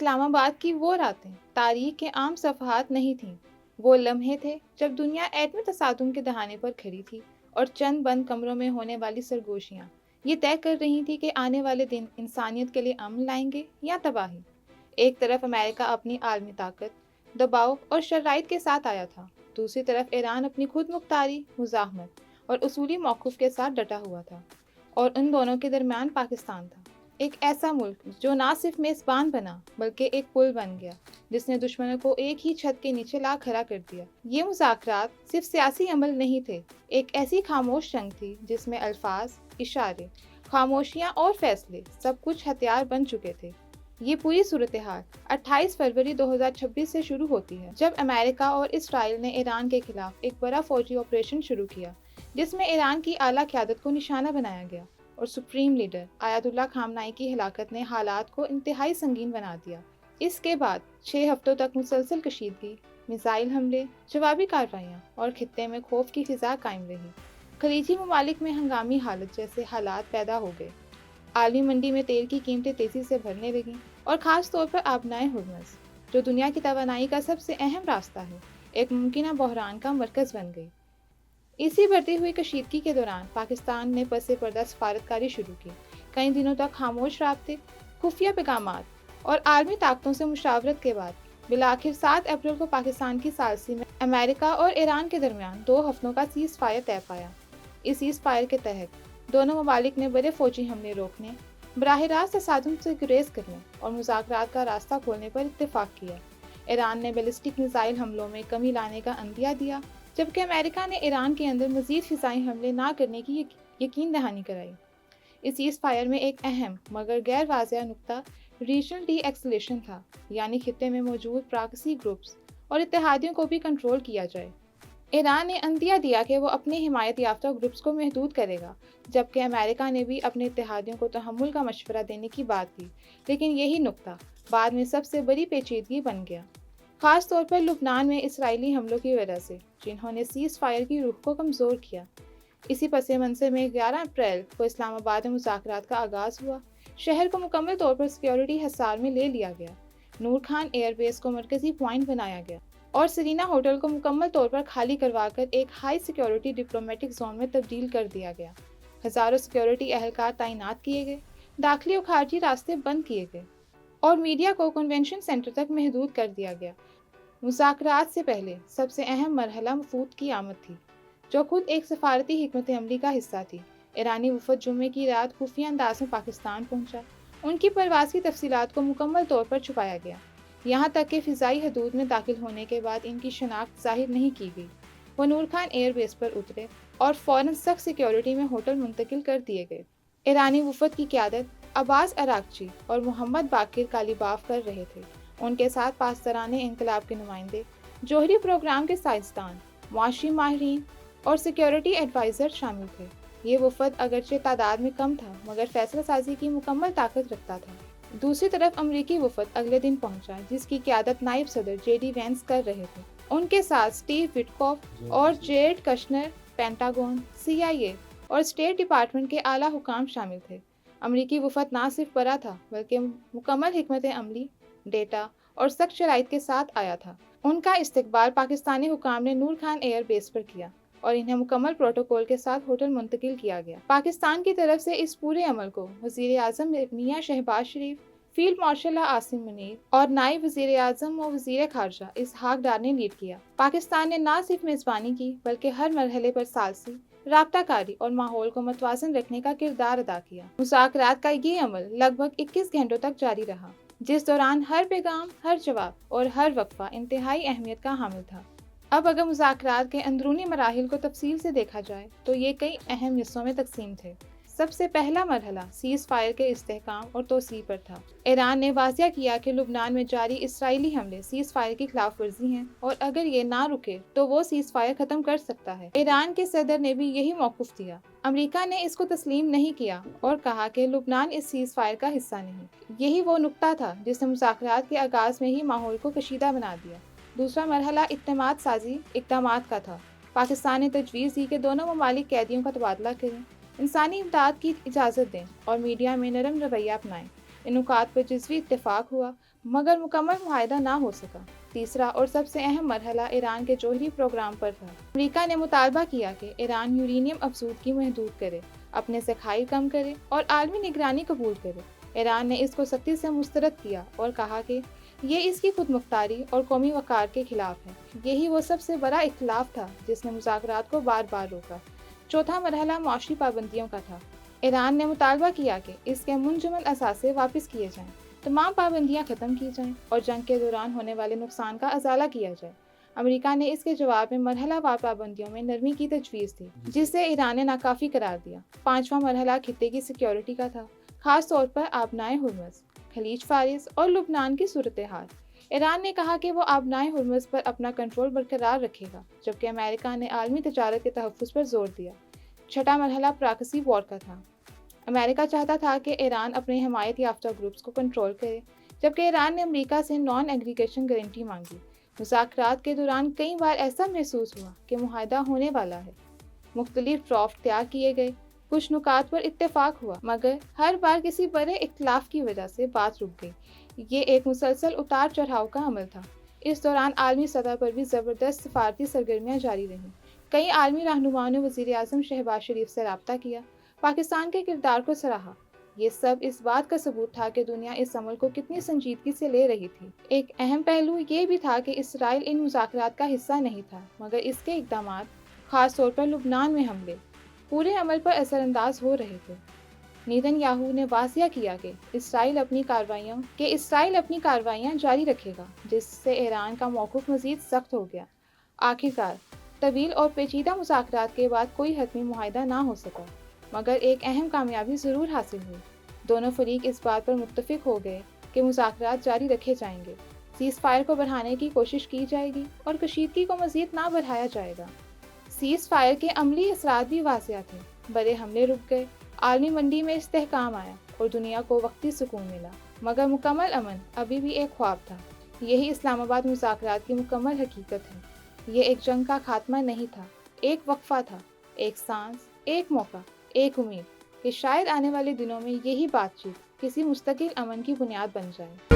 اسلام آباد کی وہ راتیں تاریخ کے عام صفحات نہیں تھیں، وہ لمحے تھے جب دنیا ایٹمی تصادم کے دہانے پر کھڑی تھی اور چند بند کمروں میں ہونے والی سرگوشیاں یہ طے کر رہی تھی کہ آنے والے دن انسانیت کے لیے امن لائیں گے یا تباہی۔ ایک طرف امریکہ اپنی عالمی طاقت، دباؤ اور شرائط کے ساتھ آیا تھا، دوسری طرف ایران اپنی خود مختاری، مزاحمت اور اصولی موقف کے ساتھ ڈٹا ہوا تھا، اور ان دونوں کے درمیان پاکستان تھا، ایک ایسا ملک جو نہ صرف میزبان بنا بلکہ ایک پل بن گیا جس نے دشمنوں کو ایک ہی چھت کے نیچے لا کھڑا کر دیا۔ یہ مذاکرات صرف سیاسی عمل نہیں تھے، ایک ایسی خاموش جنگ تھی جس میں الفاظ، اشارے، خاموشیاں اور فیصلے سب کچھ ہتھیار بن چکے تھے۔ یہ پوری صورتحال 28 فروری 2026 سے شروع ہوتی ہے جب امریکہ اور اسرائیل نے ایران کے خلاف ایک بڑا فوجی آپریشن شروع کیا جس میں ایران کی اعلیٰ قیادت کو نشانہ بنایا گیا اور سپریم لیڈر آیت اللہ خامنہ ای کی ہلاکت نے حالات کو انتہائی سنگین بنا دیا۔ اس کے بعد 6 ہفتوں تک مسلسل کشیدگی، میزائل حملے، جوابی کارروائیاں اور خطے میں خوف کی فضا قائم رہی۔ خلیجی ممالک میں ہنگامی حالت جیسے حالات پیدا ہو گئے، عالمی منڈی میں تیل کی قیمتیں تیزی سے بڑھنے لگیں اور خاص طور پر آبنائے ہرمز، جو دنیا کی توانائی کا سب سے اہم راستہ ہے، ایک ممکنہ بحران کا مرکز بن گئی۔ اسی بڑھتی ہوئی کشیدگی کے دوران پاکستان نے پس پردہ سفارتکاری شروع کی۔ کئی دنوں تک خاموش رابطے، خفیہ پیغامات اور عالمی طاقتوں سے مشاورت کے بعد بالآخر 7 اپریل کو پاکستان کی ثالثی میں امریکہ اور ایران کے درمیان 2 ہفتوں کا سیز فائر طے پایا۔ اس سیز فائر کے تحت دونوں ممالک نے بڑے فوجی حملے روکنے، براہ راست تصادم سے گریز کرنے اور مذاکرات کا راستہ کھولنے پر اتفاق کیا۔ ایران نے بیلسٹک میزائل حملوں میں کمی لانے کا عندیہ دیا، جبکہ امریکہ نے ایران کے اندر مزید فضائی حملے نہ کرنے کی یقین دہانی کرائی۔ اس سیز فائر میں ایک اہم مگر غیر واضح نقطہ ریجنل ڈی ایکسلیشن تھا، یعنی خطے میں موجود پراکسی گروپس اور اتحادیوں کو بھی کنٹرول کیا جائے۔ ایران نے عندیہ دیا کہ وہ اپنے حمایت یافتہ گروپس کو محدود کرے گا، جبکہ امریکہ نے بھی اپنے اتحادیوں کو تحمل کا مشورہ دینے کی بات کی، لیکن یہی نقطہ بعد میں سب سے بڑی پیچیدگی بن گیا، خاص طور پر لبنان میں اسرائیلی حملوں کی وجہ سے، جنہوں نے سیز فائر کی روح کو کمزور کیا۔ اسی پس منظر میں 11 اپریل کو اسلام آباد میں مذاکرات کا آغاز ہوا۔ شہر کو مکمل طور پر سیکیورٹی حصار میں لے لیا گیا، نور خان ایئر بیس کو مرکزی پوائنٹ بنایا گیا اور سرینا ہوٹل کو مکمل طور پر خالی کروا کر ایک ہائی سیکیورٹی ڈپلومیٹک زون میں تبدیل کر دیا گیا۔ ہزاروں سیکیورٹی اہلکار تعینات کیے گئے، داخلی اور خارجی راستے بند کیے گئے اور میڈیا کو کنونشن سینٹر تک محدود کر دیا گیا۔ مذاکرات سے پہلے سب سے اہم مرحلہ وفود کی آمد تھی، جو خود ایک سفارتی حکمت عملی کا حصہ تھی۔ ایرانی وفد جمعے کی رات خفیہ انداز میں پاکستان پہنچا۔ ان کی پرواز کی تفصیلات کو مکمل طور پر چھپایا گیا، یہاں تک کہ فضائی حدود میں داخل ہونے کے بعد ان کی شناخت ظاہر نہیں کی گئی۔ وہ نور خان ایئر بیس پر اترے اور فوراً سخت سیکیورٹی میں ہوٹل منتقل کر دیے گئے۔ ایرانی وفد کی قیادت عباس اراغچی اور محمد باقر کالیباف کر رہے تھے۔ ان کے ساتھ پاسداران انقلاب کے نمائندے، جوہری پروگرام کے سائنسدان، معاشی ماہرین اور سیکیورٹی ایڈوائزر شامل تھے۔ یہ وفد اگرچہ تعداد میں کم تھا مگر فیصلہ سازی کی مکمل طاقت رکھتا تھا۔ دوسری طرف امریکی وفد اگلے دن پہنچا، جس کی قیادت نائب صدر جے ڈی وینس کر رہے تھے۔ ان کے ساتھ اسٹیو وٹکوف اور جیریڈ کشنر، پینٹاگون، سی آئی اے اور اسٹیٹ ڈپارٹمنٹ کے اعلیٰ حکام شامل تھے۔ امریکی وفد نہ صرف بڑا تھا بلکہ مکمل حکمت عملی، ڈیٹا اور سخت شرائط کے ساتھ آیا تھا۔ ان کا استقبال پاکستانی حکام نے نور خان ایئر بیس پر کیا اور انہیں مکمل پروٹوکول کے ساتھ ہوٹل منتقل کیا گیا۔ پاکستان کی طرف سے اس پورے عمل کو وزیر اعظم میاں شہباز شریف، فیلڈ مارشل عاصم منیر اور نائب وزیر اعظم و وزیر خارجہ اسحاق ڈار نے لیڈ کیا۔ پاکستان نے نہ صرف میزبانی کی بلکہ ہر مرحلے پر ثالثی، رابطہ کاری اور ماحول کو متوازن رکھنے کا کردار ادا کیا۔ مذاکرات کا یہ عمل لگ بھگ 21 گھنٹوں تک جاری رہا، جس دوران ہر پیغام، ہر جواب اور ہر وقفہ انتہائی اہمیت کا حامل تھا۔ اب اگر مذاکرات کے اندرونی مراحل کو تفصیل سے دیکھا جائے تو یہ کئی اہم حصوں میں تقسیم تھے۔ سب سے پہلا مرحلہ سیز فائر کے استحکام اور توسیع پر تھا۔ ایران نے واضح کیا کہ لبنان میں جاری اسرائیلی حملے سیز فائر کی خلاف ورزی ہیں اور اگر یہ نہ رکے تو وہ سیز فائر ختم کر سکتا ہے۔ ایران کے صدر نے بھی یہی موقف دیا۔ امریکہ نے اس کو تسلیم نہیں کیا اور کہا کہ لبنان اس سیز فائر کا حصہ نہیں۔ یہی وہ نقطہ تھا جس نے مذاکرات کے آغاز میں ہی ماحول کو کشیدہ بنا دیا۔ دوسرا مرحلہ اعتماد سازی اقدامات کا تھا۔ پاکستان نے تجویز دی کہ دونوں ممالک قیدیوں کا تبادلہ کریں، انسانی امداد کی اجازت دیں اور میڈیا میں نرم رویہ اپنائیں۔ ان نکات پر جزوی اتفاق ہوا مگر مکمل معاہدہ نہ ہو سکا۔ تیسرا اور سب سے اہم مرحلہ ایران کے جوہری پروگرام پر تھا۔ امریکہ نے مطالبہ کیا کہ ایران یورینیم افزودگی محدود کرے، اپنے ذخائر کم کرے اور عالمی نگرانی قبول کرے۔ ایران نے اس کو سختی سے مسترد کیا اور کہا کہ یہ اس کی خود مختاری اور قومی وقار کے خلاف ہے۔ یہی وہ سب سے بڑا اختلاف تھا جس نے مذاکرات کو بار بار روکا۔ چوتھا مرحلہ معاشی پابندیوں کا تھا۔ ایران نے مطالبہ کیا کہ اس کے منجمد اثاثے واپس کیے جائیں، تمام پابندیاں ختم کی جائیں اور جنگ کے دوران ہونے والے نقصان کا ازالہ کیا جائے۔ امریکہ نے اس کے جواب میں مرحلہ وار پابندیوں میں نرمی کی تجویز دی، جسے ایران نے ناکافی قرار دیا۔ پانچواں مرحلہ خطے کی سیکیورٹی کا تھا، خاص طور پر آبنائے ہرمز، خلیج فارس اور لبنان کی صورتحال۔ ایران نے کہا کہ وہ آبنائے ہرمز پر اپنا کنٹرول برقرار رکھے گا، جبکہ امریکہ نے عالمی تجارت کے تحفظ پر زور دیا۔ چھٹا مرحلہ پراکسی وار کا تھا۔ امریکہ چاہتا تھا کہ ایران اپنے حمایت یافتہ گروپس کو کنٹرول کرے، جبکہ ایران نے امریکہ سے نان ایگریگیشن گارنٹی مانگی۔ مذاکرات کے دوران کئی بار ایسا محسوس ہوا کہ معاہدہ ہونے والا ہے۔ مختلف ڈرافٹ تیار کیے گئے، کچھ نکات پر اتفاق ہوا، مگر ہر بار کسی بڑے اختلاف کی وجہ سے بات رک گئی۔ یہ ایک مسلسل اتار چڑھاؤ کا عمل تھا۔ اس دوران عالمی سطح پر بھی زبردست سفارتی سرگرمیاں جاری رہیں۔ کئی عالمی رہنماؤں نے وزیر اعظم شہباز شریف سے رابطہ کیا، پاکستان کے کردار کو سراہا۔ یہ سب اس بات کا ثبوت تھا کہ دنیا اس عمل کو کتنی سنجیدگی سے لے رہی تھی۔ ایک اہم پہلو یہ بھی تھا کہ اسرائیل ان مذاکرات کا حصہ نہیں تھا، مگر اس کے اقدامات، خاص طور پر لبنان میں حملے، پورے عمل پر اثر انداز ہو رہے تھے۔ نیتن یاہو نے واضح کیا کہ اسرائیل اپنی کارروائیاں جاری رکھے گا، جس سے ایران کا موقف مزید سخت ہو گیا۔ آخرکار، طویل اور پیچیدہ مذاکرات کے بعد کوئی حتمی معاہدہ نہ ہو سکا، مگر ایک اہم کامیابی ضرور حاصل ہوئی۔ دونوں فریق اس بات پر متفق ہو گئے کہ مذاکرات جاری رکھے جائیں گے، سیز فائر کو بڑھانے کی کوشش کی جائے گی اور کشیدگی کو مزید نہ بڑھایا جائے گا۔ سیز فائر کے عملی اثرات بھی واضح تھے۔ بڑے حملے رک گئے، عالمی منڈی میں استحکام آیا اور دنیا کو وقتی سکون ملا، مگر مکمل امن ابھی بھی ایک خواب تھا۔ یہی اسلام آباد مذاکرات کی مکمل حقیقت ہے۔ یہ ایک جنگ کا خاتمہ نہیں تھا، ایک وقفہ تھا، ایک سانس، ایک موقع، ایک امید کہ شاید آنے والے دنوں میں یہی بات چیت کسی مستقل امن کی بنیاد بن جائے۔